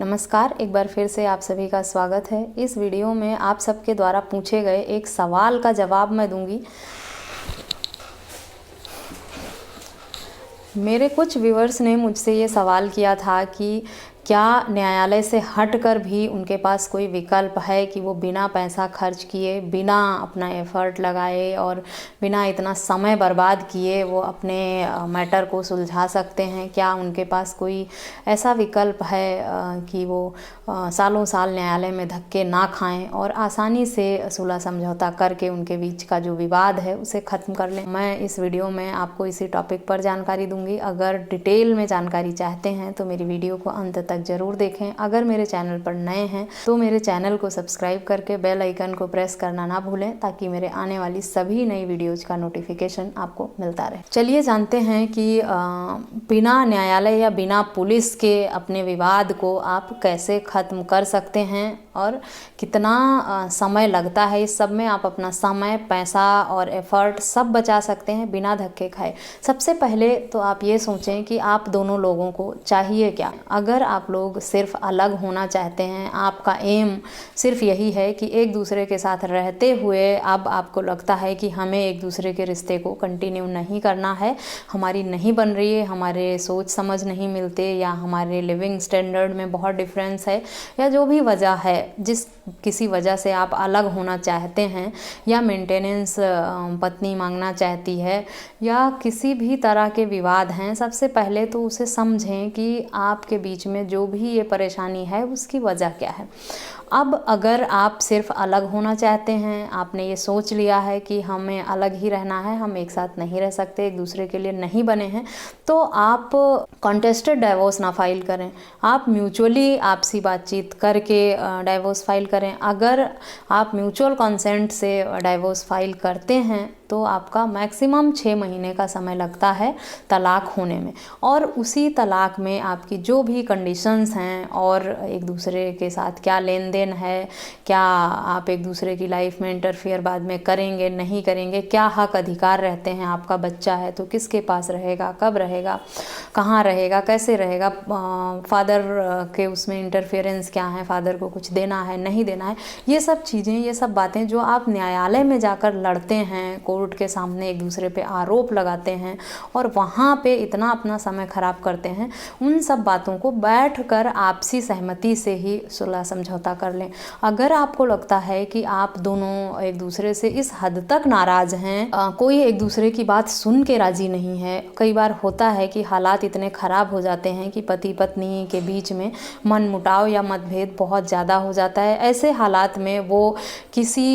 नमस्कार, एक बार फिर से आप सभी का स्वागत है। इस वीडियो में आप सबके द्वारा पूछे गए एक सवाल का जवाब मैं दूंगी। मेरे कुछ व्यूअर्स ने मुझसे ये सवाल किया था कि क्या न्यायालय से हटकर भी उनके पास कोई विकल्प है कि वो बिना पैसा खर्च किए, बिना अपना एफ़र्ट लगाए और बिना इतना समय बर्बाद किए वो अपने मैटर को सुलझा सकते हैं। क्या उनके पास कोई ऐसा विकल्प है कि वो सालों साल न्यायालय में धक्के ना खाएं और आसानी से सुलह समझौता करके उनके बीच का जो विवाद है उसे ख़त्म कर लें। मैं इस वीडियो में आपको इसी टॉपिक पर जानकारी दूंगी। अगर डिटेल में जानकारी चाहते हैं तो मेरी वीडियो को अंत तक ज़रूर देखें। अगर मेरे चैनल पर नए हैं तो मेरे चैनल को सब्सक्राइब करके बेल आइकन को प्रेस करना ना भूलें, ताकि मेरे आने वाली सभी नई वीडियोज़ का नोटिफिकेशन आपको मिलता रहे। चलिए जानते हैं कि बिना न्यायालय या बिना पुलिस के अपने विवाद को आप कैसे ख़त्म कर सकते हैं और कितना समय लगता है। इस सब में आप अपना समय, पैसा और एफ़र्ट सब बचा सकते हैं बिना धक्के खाए। सबसे पहले तो आप ये सोचें कि आप दोनों लोगों को चाहिए क्या। अगर आप लोग सिर्फ अलग होना चाहते हैं, आपका एम सिर्फ यही है कि एक दूसरे के साथ रहते हुए अब आपको लगता है कि हमें एक दूसरे के रिश्ते को कंटिन्यू नहीं करना है, हमारी नहीं बन रही है, हमारे सोच समझ नहीं मिलते या हमारे लिविंग स्टैंडर्ड में बहुत डिफरेंस है, या जो भी वजह है जिस किसी वजह से आप अलग होना चाहते हैं, या मेंटेनेंस पत्नी मांगना चाहती है, या किसी भी तरह के विवाद हैं, सबसे पहले तो उसे समझें कि आपके बीच में जो भी ये परेशानी है उसकी वजह क्या है। अब अगर आप सिर्फ अलग होना चाहते हैं, आपने ये सोच लिया है कि हमें अलग ही रहना है, हम एक साथ नहीं रह सकते, एक दूसरे के लिए नहीं बने हैं, तो आप कॉन्टेस्टेड डाइवोर्स ना फाइल करें। आप म्यूचुअली आपसी बातचीत करके डाइवोर्स फाइल करें। अगर आप म्यूचुअल कंसेंट से डाइवोर्स फाइल करते हैं तो आपका मैक्सिमम 6 महीने का समय लगता है तलाक होने में, और उसी तलाक में आपकी जो भी कंडीशंस हैं और एक दूसरे के साथ क्या लेन देन है, क्या आप एक दूसरे की लाइफ में इंटरफियर बाद में करेंगे नहीं करेंगे, क्या हक अधिकार रहते हैं, आपका बच्चा है तो किसके पास रहेगा, कब रहेगा, कहाँ रहेगा, कैसे रहेगा, फादर के उसमें इंटरफेरेंस क्या है, फादर को कुछ देना है नहीं देना है, ये सब चीज़ें, ये सब बातें जो आप न्यायालय में जाकर लड़ते हैं, कोर्ट के सामने एक दूसरे पे आरोप लगाते हैं और वहाँ पे इतना अपना समय खराब करते हैं, उन सब बातों को बैठकर आपसी सहमति से ही सुलह समझौता कर लें। अगर आपको लगता है कि आप दोनों एक दूसरे से इस हद तक नाराज़ हैं, कोई एक दूसरे की बात सुन के राज़ी नहीं है, कई बार होता है कि हालात इतने ख़राब हो जाते हैं कि पति पत्नी के बीच में मनमुटाव या मतभेद बहुत ज़्यादा हो जाता है। ऐसे हालात में वो किसी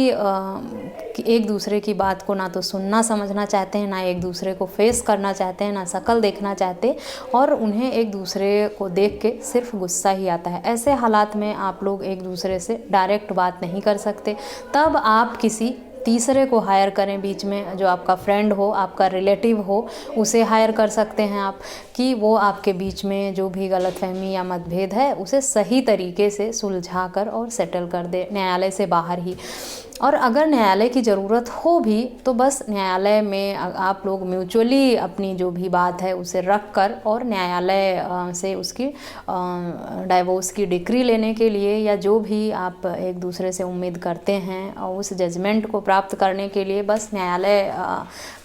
एक दूसरे की बात को ना तो सुनना समझना चाहते हैं, ना एक दूसरे को फेस करना चाहते हैं, ना शक्ल देखना चाहते, और उन्हें एक दूसरे को देख के सिर्फ गुस्सा ही आता है। ऐसे हालात में आप लोग एक दूसरे से डायरेक्ट बात नहीं कर सकते। तब आप किसी तीसरे को हायर करें बीच में, जो आपका फ्रेंड हो, आपका रिलेटिव हो, उसे हायर कर सकते हैं आप, कि वो आपके बीच में जो भी गलतफहमी या मतभेद है उसे सही तरीके से सुलझा कर और सेटल कर दे, न्यायालय से बाहर ही। और अगर न्यायालय की ज़रूरत हो भी तो बस न्यायालय में आप लोग म्यूचुअली अपनी जो भी बात है उसे रख कर और न्यायालय से उसकी डाइवोर्स की डिक्री लेने के लिए, या जो भी आप एक दूसरे से उम्मीद करते हैं और उस जजमेंट को प्राप्त करने के लिए बस न्यायालय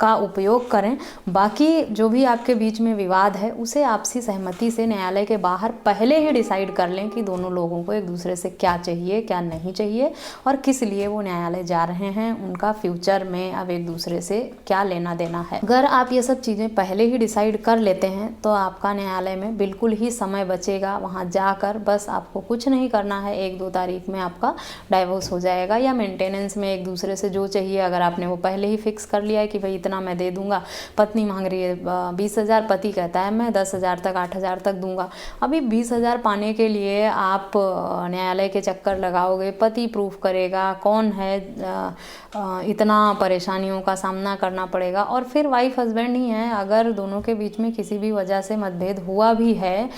का उपयोग करें। बाकी जो भी आपके बीच में विवाद है उसे आपसी सहमति से न्यायालय के बाहर पहले ही डिसाइड कर लें कि दोनों लोगों को एक दूसरे से क्या चाहिए, क्या नहीं चाहिए, और किस लिए वो न्यायालय जा रहे हैं, उनका फ्यूचर में अब एक दूसरे से क्या लेना देना है। अगर आप ये सब चीज़ें पहले ही डिसाइड कर लेते हैं तो आपका न्यायालय में बिल्कुल ही समय बचेगा। वहाँ जाकर बस आपको कुछ नहीं करना है, 1-2 तारीख में आपका डाइवोर्स हो जाएगा। या मेंटेनेंस में एक दूसरे से जो चाहिए, अगर आपने वो पहले ही फिक्स कर लिया है कि भाई इतना मैं दे दूंगा, पत्नी मांग रही है 20,000, पति कहता है मैं 10,000 तक 8,000 तक दूंगा। अभी 20,000 पाने के लिए आप न्यायालय के चक्कर लगाओगे, पति प्रूफ करेगा, कौन है, इतना परेशानियों का सामना करना पड़ेगा। और फिर वाइफ हस्बैंड ही हैं, अगर दोनों के बीच में किसी भी वजह से मतभेद हुआ भी है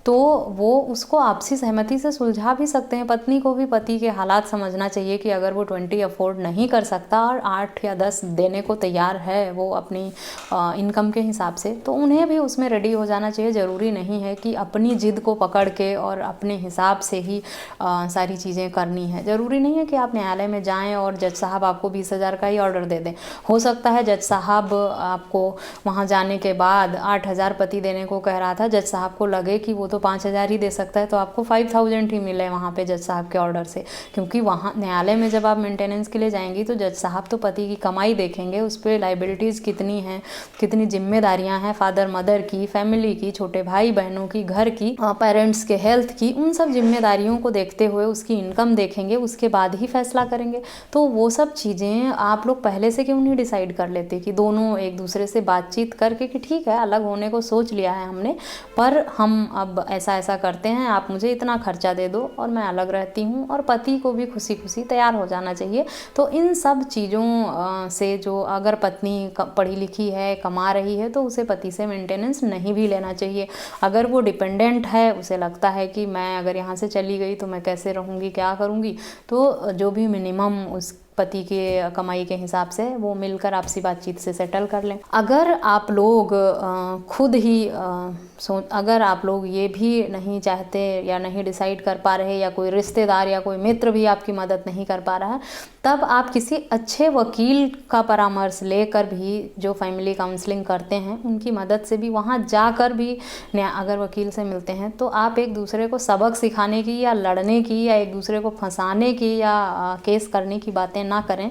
तो वो उसको आपसी सहमति से सुलझा भी सकते हैं। पत्नी को भी पति के हालात समझना चाहिए कि अगर वो 20 अफोर्ड नहीं कर सकता और 8 या 10 देने को तैयार है वो अपनी इनकम के हिसाब से, तो उन्हें भी उसमें रेडी हो जाना चाहिए। ज़रूरी नहीं है कि अपनी जिद को पकड़ के और अपने हिसाब से ही सारी चीज़ें करनी है। ज़रूरी नहीं है कि आप न्यायालय में जाएं और जज साहब आपको 20,000 का ही ऑर्डर दे दें। हो सकता है जज साहब आपको वहाँ जाने के बाद 8,000 पति देने को कह रहा था, जज साहब को लगे कि वो तो 5,000 ही दे सकता है, तो आपको 5,000 ही मिले वहाँ पे जज साहब के ऑर्डर से। क्योंकि वहाँ न्यायालय में जब आप मेंटेनेंस के लिए जाएंगी तो जज साहब तो पति की कमाई देखेंगे, उस पर लाइबिलिटीज़ कितनी हैं, कितनी जिम्मेदारियाँ हैं फादर मदर की, फैमिली की, छोटे भाई बहनों की, घर की, पेरेंट्स के हेल्थ की, उन सब जिम्मेदारियों को देखते हुए उसकी इनकम देखेंगे, उसके बाद ही फैसला करेंगे। तो वो सब चीज़ें आप लोग पहले से क्यों नहीं डिसाइड कर लेते कि दोनों एक दूसरे से बातचीत करके कि ठीक है अलग होने को सोच लिया है हमने, पर हम अब ऐसा ऐसा करते हैं, आप मुझे इतना खर्चा दे दो और मैं अलग रहती हूँ, और पति को भी खुशी खुशी तैयार हो जाना चाहिए। तो इन सब चीज़ों से, जो अगर पत्नी पढ़ी लिखी है, कमा रही है, तो उसे पति से मेंटेनेंस नहीं भी लेना चाहिए। अगर वो डिपेंडेंट है, उसे लगता है कि मैं अगर यहाँ से चली गई तो मैं कैसे रहूँगी, क्या करूँगी, तो जो भी मिनिमम उस पति के कमाई के हिसाब से वो मिलकर आपसी बातचीत से सेटल कर लें। अगर आप लोग खुद ही अगर आप लोग ये भी नहीं चाहते या नहीं डिसाइड कर पा रहे, या कोई रिश्तेदार या कोई मित्र भी आपकी मदद नहीं कर पा रहा है, तब आप किसी अच्छे वकील का परामर्श लेकर भी, जो फैमिली काउंसलिंग करते हैं उनकी मदद से भी, वहाँ जाकर भी अगर वकील से मिलते हैं तो आप एक दूसरे को सबक सिखाने की या लड़ने की या एक दूसरे को फंसाने की या केस करने की बातें ना करें।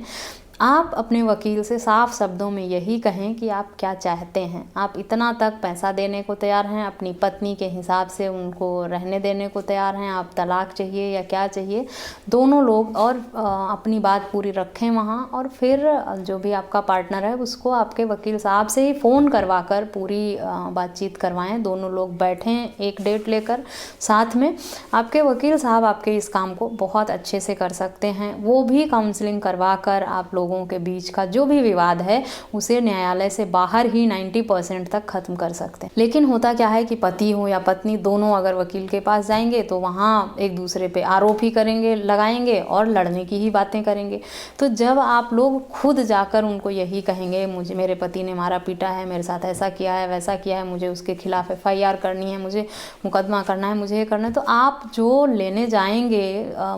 आप अपने वकील से साफ शब्दों में यही कहें कि आप क्या चाहते हैं। आप इतना तक पैसा देने को तैयार हैं, अपनी पत्नी के हिसाब से उनको रहने देने को तैयार हैं, आप तलाक चाहिए या क्या चाहिए, दोनों लोग, और अपनी बात पूरी रखें वहाँ। और फिर जो भी आपका पार्टनर है उसको आपके वकील साहब से ही फ़ोन करवा कर पूरी बातचीत करवाएं। दोनों लोग बैठें एक डेट लेकर साथ में। आपके वकील साहब आपके इस काम को बहुत अच्छे से कर सकते हैं। वो भी काउंसलिंग करवा कर आप लोगों के बीच का जो भी विवाद है उसे न्यायालय से बाहर ही 90% तक खत्म कर सकते हैं। लेकिन होता क्या है कि पति हो या पत्नी, दोनों अगर वकील के पास जाएंगे तो वहाँ एक दूसरे पे आरोप ही करेंगे, लगाएंगे और लड़ने की ही बातें करेंगे। तो जब आप लोग खुद जाकर उनको यही कहेंगे, मुझे मेरे पति ने मारा पीटा है, मेरे साथ ऐसा किया है, वैसा किया है, मुझे उसके खिलाफ FIR करनी है, मुझे मुकदमा करना है, मुझे ये करना है, तो आप जो लेने जाएंगे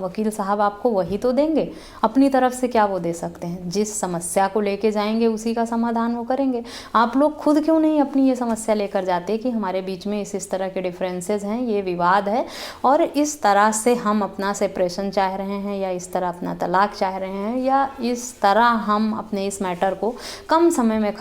वकील साहब आपको वही तो देंगे। अपनी तरफ से क्या वो दे सकते हैं? जिस समस्या को लेके जाएंगे उसी का समाधान वो करेंगे। आप लोग खुद क्यों नहीं अपनी ये समस्या लेकर जाते कि हमारे बीच में इस तरह के डिफरेंसेस हैं, ये विवाद है और इस तरह से हम अपना सेपरेशन चाह रहे हैं, या इस तरह अपना तलाक चाह रहे हैं, या इस तरह हम अपने इस मैटर को कम समय में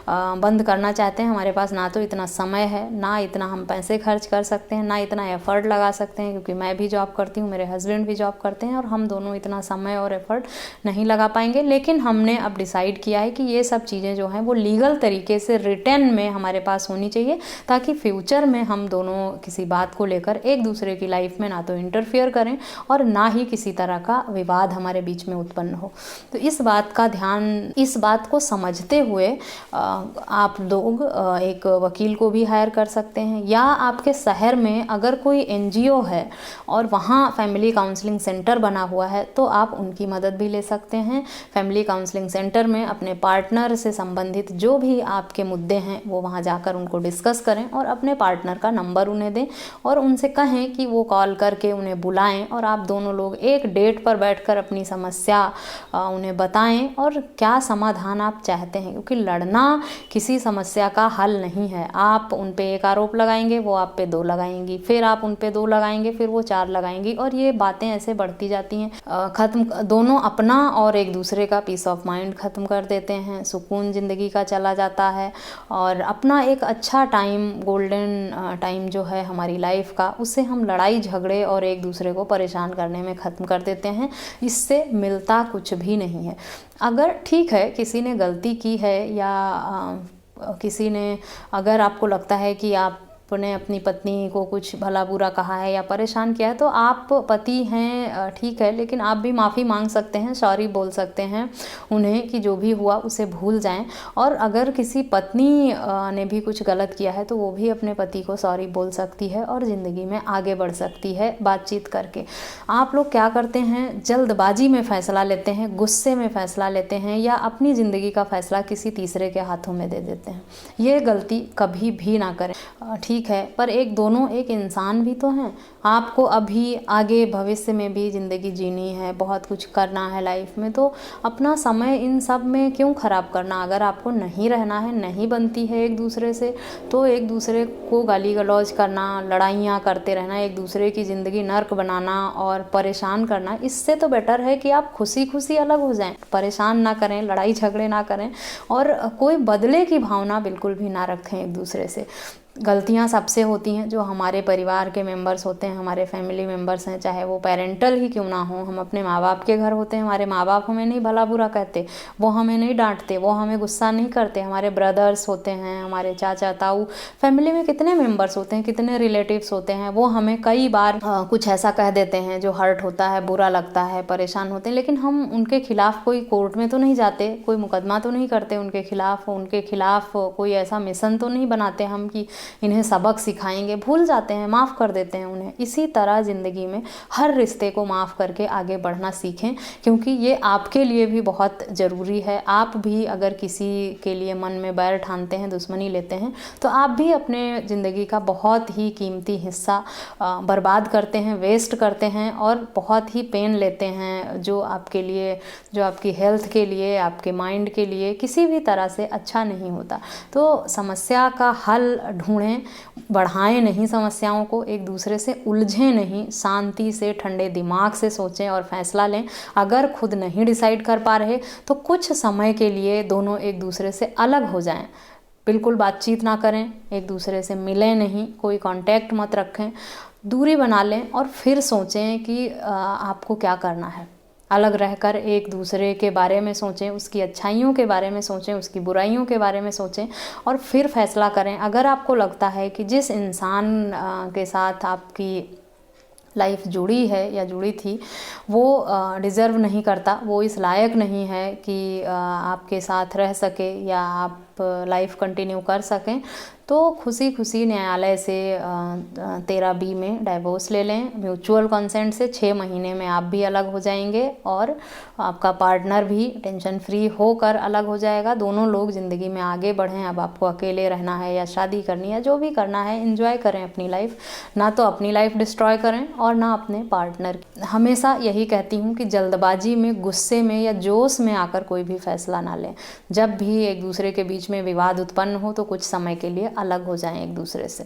बंद करना चाहते हैं। हमारे पास ना तो इतना समय है, ना इतना हम पैसे खर्च कर सकते हैं, ना इतना एफर्ट लगा सकते हैं, क्योंकि मैं भी जॉब करती हूँ, मेरे हस्बैंड भी जॉब करते हैं, और हम दोनों इतना समय और एफर्ट नहीं लगा पाएंगे। लेकिन हमने अब डिसाइड किया है कि ये सब चीज़ें जो हैं वो लीगल तरीके से रिटर्न में हमारे पास होनी चाहिए, ताकि फ्यूचर में हम दोनों किसी बात को लेकर एक दूसरे की लाइफ में ना तो इंटरफेयर करें और ना ही किसी तरह का विवाद हमारे बीच में उत्पन्न हो। तो इस बात का ध्यान, इस बात को समझते हुए आप लोग एक वकील को भी हायर कर सकते हैं, या आपके शहर में अगर कोई NGO है और वहाँ फैमिली काउंसलिंग सेंटर बना हुआ है तो आप उनकी मदद भी ले सकते हैं। फैमिली काउंसलिंग सेंटर में अपने पार्टनर से संबंधित जो भी आपके मुद्दे हैं वो वहाँ जाकर उनको डिस्कस करें, और अपने पार्टनर का नंबर उन्हें दें और उनसे कहें कि वो कॉल करके उन्हें बुलाएं, और आप दोनों लोग एक डेट पर बैठकर अपनी समस्या उन्हें बताएं और क्या समाधान आप चाहते हैं। क्योंकि लड़ना किसी समस्या का हल नहीं है। आप उन पे एक आरोप लगाएंगे, वो आप पे 2 लगाएंगी, फिर आप उन पे 2 लगाएंगे, फिर वो 4 लगाएंगी, और ये बातें ऐसे बढ़ती जाती हैं। खत्म, दोनों अपना और एक दूसरे का पीस ऑफ माइंड ख़त्म कर देते हैं, सुकून ज़िंदगी का चला जाता है, और अपना एक अच्छा टाइम, गोल्डन टाइम जो है हमारी लाइफ का, उससे हम लड़ाई झगड़े और एक दूसरे को परेशान करने में ख़त्म कर देते हैं। इससे मिलता कुछ भी नहीं है। अगर ठीक है किसी ने गलती की है, या किसी ने, अगर आपको लगता है कि आप आपने अपनी पत्नी को कुछ भला बुरा कहा है या परेशान किया है, तो आप पति हैं ठीक है, लेकिन आप भी माफ़ी मांग सकते हैं, सॉरी बोल सकते हैं उन्हें कि जो भी हुआ उसे भूल जाएं। और अगर किसी पत्नी ने भी कुछ गलत किया है तो वो भी अपने पति को सॉरी बोल सकती है और ज़िंदगी में आगे बढ़ सकती है बातचीत करके। आप लोग क्या करते हैं, जल्दबाजी में फ़ैसला लेते हैं, गुस्से में फ़ैसला लेते हैं या अपनी ज़िंदगी का फ़ैसला किसी तीसरे के हाथों में दे देते हैं। ये गलती कभी भी ना करें, ठीक है, पर दोनों एक इंसान भी तो हैं। आपको अभी आगे भविष्य में भी ज़िंदगी जीनी है, बहुत कुछ करना है लाइफ में, तो अपना समय इन सब में क्यों ख़राब करना। अगर आपको नहीं रहना है, नहीं बनती है एक दूसरे से, तो एक दूसरे को गाली गलौज करना, लड़ाइयाँ करते रहना, एक दूसरे की ज़िंदगी नर्क बनाना और परेशान करना, इससे तो बेटर है कि आप खुशी खुशी अलग हो जाएं। परेशान ना करें, लड़ाई झगड़े ना करें और कोई बदले की भावना बिल्कुल भी ना रखें एक दूसरे से। गलतियाँ सबसे होती हैं, जो हमारे परिवार के मेंबर्स होते हैं, हमारे फैमिली मेंबर्स हैं, चाहे वो पेरेंटल ही क्यों ना हो। हम अपने माँ बाप के घर होते हैं, हमारे माँ बाप हमें नहीं भला बुरा कहते, वो हमें नहीं डांटते, वो हमें गुस्सा नहीं करते। हमारे ब्रदर्स होते हैं, हमारे चाचा ताऊ, फैमिली में कितने मेंबर्स होते हैं, कितने रिलेटिव्स होते हैं, वो हमें कई बार कुछ ऐसा कह देते हैं जो हर्ट होता है, बुरा लगता है, परेशान होते हैं, लेकिन हम उनके खिलाफ कोई कोर्ट में तो नहीं जाते, कोई मुकदमा तो नहीं करते उनके खिलाफ कोई ऐसा मिशन तो नहीं बनाते हम कि इन्हें सबक सिखाएंगे। भूल जाते हैं, माफ़ कर देते हैं उन्हें। इसी तरह ज़िंदगी में हर रिश्ते को माफ़ करके आगे बढ़ना सीखें, क्योंकि ये आपके लिए भी बहुत ज़रूरी है। आप भी अगर किसी के लिए मन में बैर ठानते हैं, दुश्मनी लेते हैं, तो आप भी अपने ज़िंदगी का बहुत ही कीमती हिस्सा बर्बाद करते हैं, वेस्ट करते हैं और बहुत ही पेन लेते हैं, जो आपके लिए, जो आपकी हेल्थ के लिए, आपके माइंड के लिए किसी भी तरह से अच्छा नहीं होता। तो समस्या का हल ढूंढें, बढ़ाएं नहीं समस्याओं को, एक दूसरे से उलझें नहीं, शांति से ठंडे दिमाग से सोचें और फैसला लें। अगर खुद नहीं डिसाइड कर पा रहे तो कुछ समय के लिए दोनों एक दूसरे से अलग हो जाएं। बिल्कुल बातचीत ना करें, एक दूसरे से मिलें नहीं, कोई कांटेक्ट मत रखें, दूरी बना लें और फिर सोचें कि आपको क्या करना है। अलग रहकर एक दूसरे के बारे में सोचें, उसकी अच्छाइयों के बारे में सोचें, उसकी बुराइयों के बारे में सोचें और फिर फैसला करें। अगर आपको लगता है कि जिस इंसान के साथ आपकी लाइफ जुड़ी है या जुड़ी थी वो डिज़र्व नहीं करता, वो इस लायक नहीं है कि आपके साथ रह सके या आप लाइफ कंटिन्यू कर सकें, तो खुशी खुशी न्यायालय से 13B में डाइवोर्स ले लें। म्यूचुअल कंसेंट से 6 महीने में आप भी अलग हो जाएंगे और आपका पार्टनर भी टेंशन फ्री होकर अलग हो जाएगा। दोनों लोग ज़िंदगी में आगे बढ़ें। अब आपको अकेले रहना है या शादी करनी है, जो भी करना है, एंजॉय करें अपनी लाइफ, ना तो अपनी लाइफ डिस्ट्रॉय करें और ना अपने पार्टनर। हमेशा यही कहती हूँ कि जल्दबाजी में, गुस्से में या जोश में आकर कोई भी फैसला ना लें। जब भी एक दूसरे के बीच में विवाद उत्पन्न हो तो कुछ समय के लिए अलग हो जाएं एक दूसरे से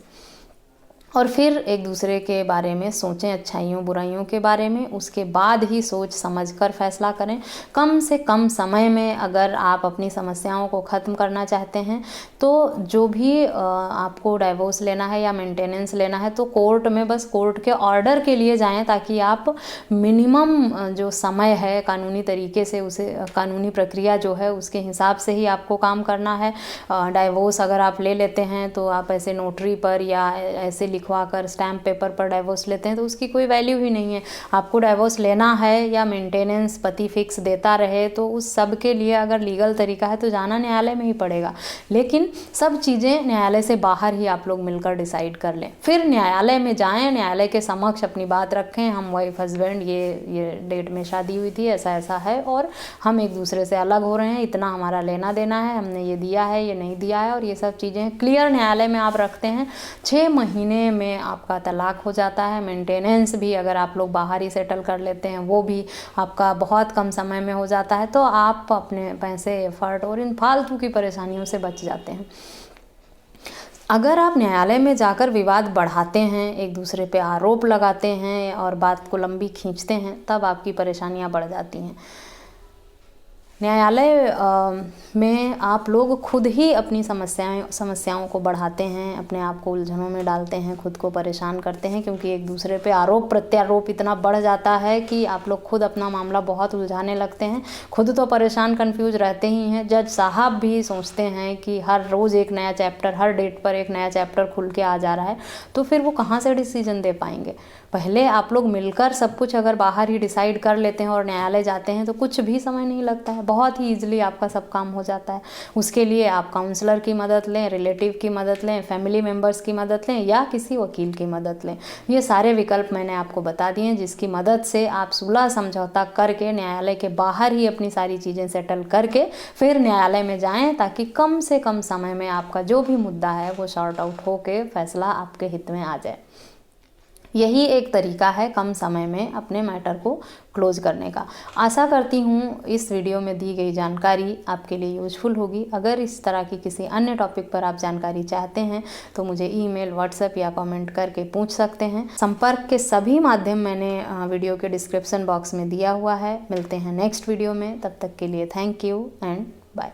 और फिर एक दूसरे के बारे में सोचें, अच्छाइयों बुराइयों के बारे में। उसके बाद ही सोच समझकर फैसला करें। कम से कम समय में अगर आप अपनी समस्याओं को ख़त्म करना चाहते हैं तो जो भी आपको डाइवोर्स लेना है या मेंटेनेंस लेना है तो कोर्ट में बस कोर्ट के ऑर्डर के लिए जाएं, ताकि आप मिनिमम जो समय है कानूनी तरीके से, उसे कानूनी प्रक्रिया जो है उसके हिसाब से ही आपको काम करना है। डाइवोर्स अगर आप ले लेते हैं तो आप ऐसे नोटरी पर या ऐसे लिखवाकर स्टैम्प पेपर पर डाइवोर्स लेते हैं तो उसकी कोई वैल्यू ही नहीं है। आपको डाइवोर्स लेना है या मेंटेनेंस पति फिक्स देता रहे, तो उस सब के लिए अगर लीगल तरीका है तो जाना न्यायालय में ही पड़ेगा। लेकिन सब चीज़ें न्यायालय से बाहर ही आप लोग मिलकर डिसाइड कर लें। फिर न्यायालय में जाएं, न्यायालय के समक्ष अपनी बात रखें, हम वाइफ हस्बैंड ये डेट में शादी हुई थी, ऐसा ऐसा है और हम एक दूसरे से अलग हो रहे हैं, इतना हमारा लेना देना है, हमने ये दिया है, ये नहीं दिया है, और ये सब चीज़ें क्लियर न्यायालय में आप रखते हैं। 6 महीने में आपका तलाक हो जाता है। मेंटेनेंस भी अगर आप लोग बाहर ही सेटल कर लेते हैं वो भी आपका बहुत कम समय में हो जाता है। तो आप अपने पैसे, एफर्ट और इन फालतू की परेशानियों से बच जाते हैं। अगर आप न्यायालय में जाकर विवाद बढ़ाते हैं, एक दूसरे पे आरोप लगाते हैं और बात को लंबी खींचते हैं, तब आपकी परेशानियां बढ़ जाती हैं। न्यायालय में आप लोग खुद ही अपनी समस्याओं को बढ़ाते हैं, अपने आप को उलझनों में डालते हैं, खुद को परेशान करते हैं, क्योंकि एक दूसरे पे आरोप प्रत्यारोप इतना बढ़ जाता है कि आप लोग खुद अपना मामला बहुत उलझाने लगते हैं। खुद तो परेशान कंफ्यूज रहते ही हैं, जज साहब भी सोचते हैं कि हर रोज़ एक नया चैप्टर, हर डेट पर एक नया चैप्टर खुल के आ जा रहा है, तो फिर वो कहाँ से डिसीजन दे पाएंगे। पहले आप लोग मिलकर सब कुछ अगर बाहर ही डिसाइड कर लेते हैं और न्यायालय जाते हैं तो कुछ भी समय नहीं लगता है, बहुत ही ईजिली आपका सब काम हो जाता है। उसके लिए आप काउंसलर की मदद लें, रिलेटिव की मदद लें, फैमिली मेम्बर्स की मदद लें या किसी वकील की मदद लें। ये सारे विकल्प मैंने आपको बता दिए हैं, जिसकी मदद से आप सुलह समझौता करके न्यायालय के बाहर ही अपनी सारी चीज़ें सेटल करके फिर न्यायालय में जाएं, ताकि कम से कम समय में आपका जो भी मुद्दा है वो सॉर्ट आउट होके फैसला आपके हित में आ जाए। यही एक तरीका है कम समय में अपने मैटर को क्लोज करने का। आशा करती हूँ इस वीडियो में दी गई जानकारी आपके लिए यूजफुल होगी। अगर इस तरह की किसी अन्य टॉपिक पर आप जानकारी चाहते हैं तो मुझे ईमेल, व्हाट्सएप या कमेंट करके पूछ सकते हैं। संपर्क के सभी माध्यम मैंने वीडियो के डिस्क्रिप्शन बॉक्स में दिया हुआ है। मिलते हैं नेक्स्ट वीडियो में, तब तक के लिए थैंक यू एंड बाय।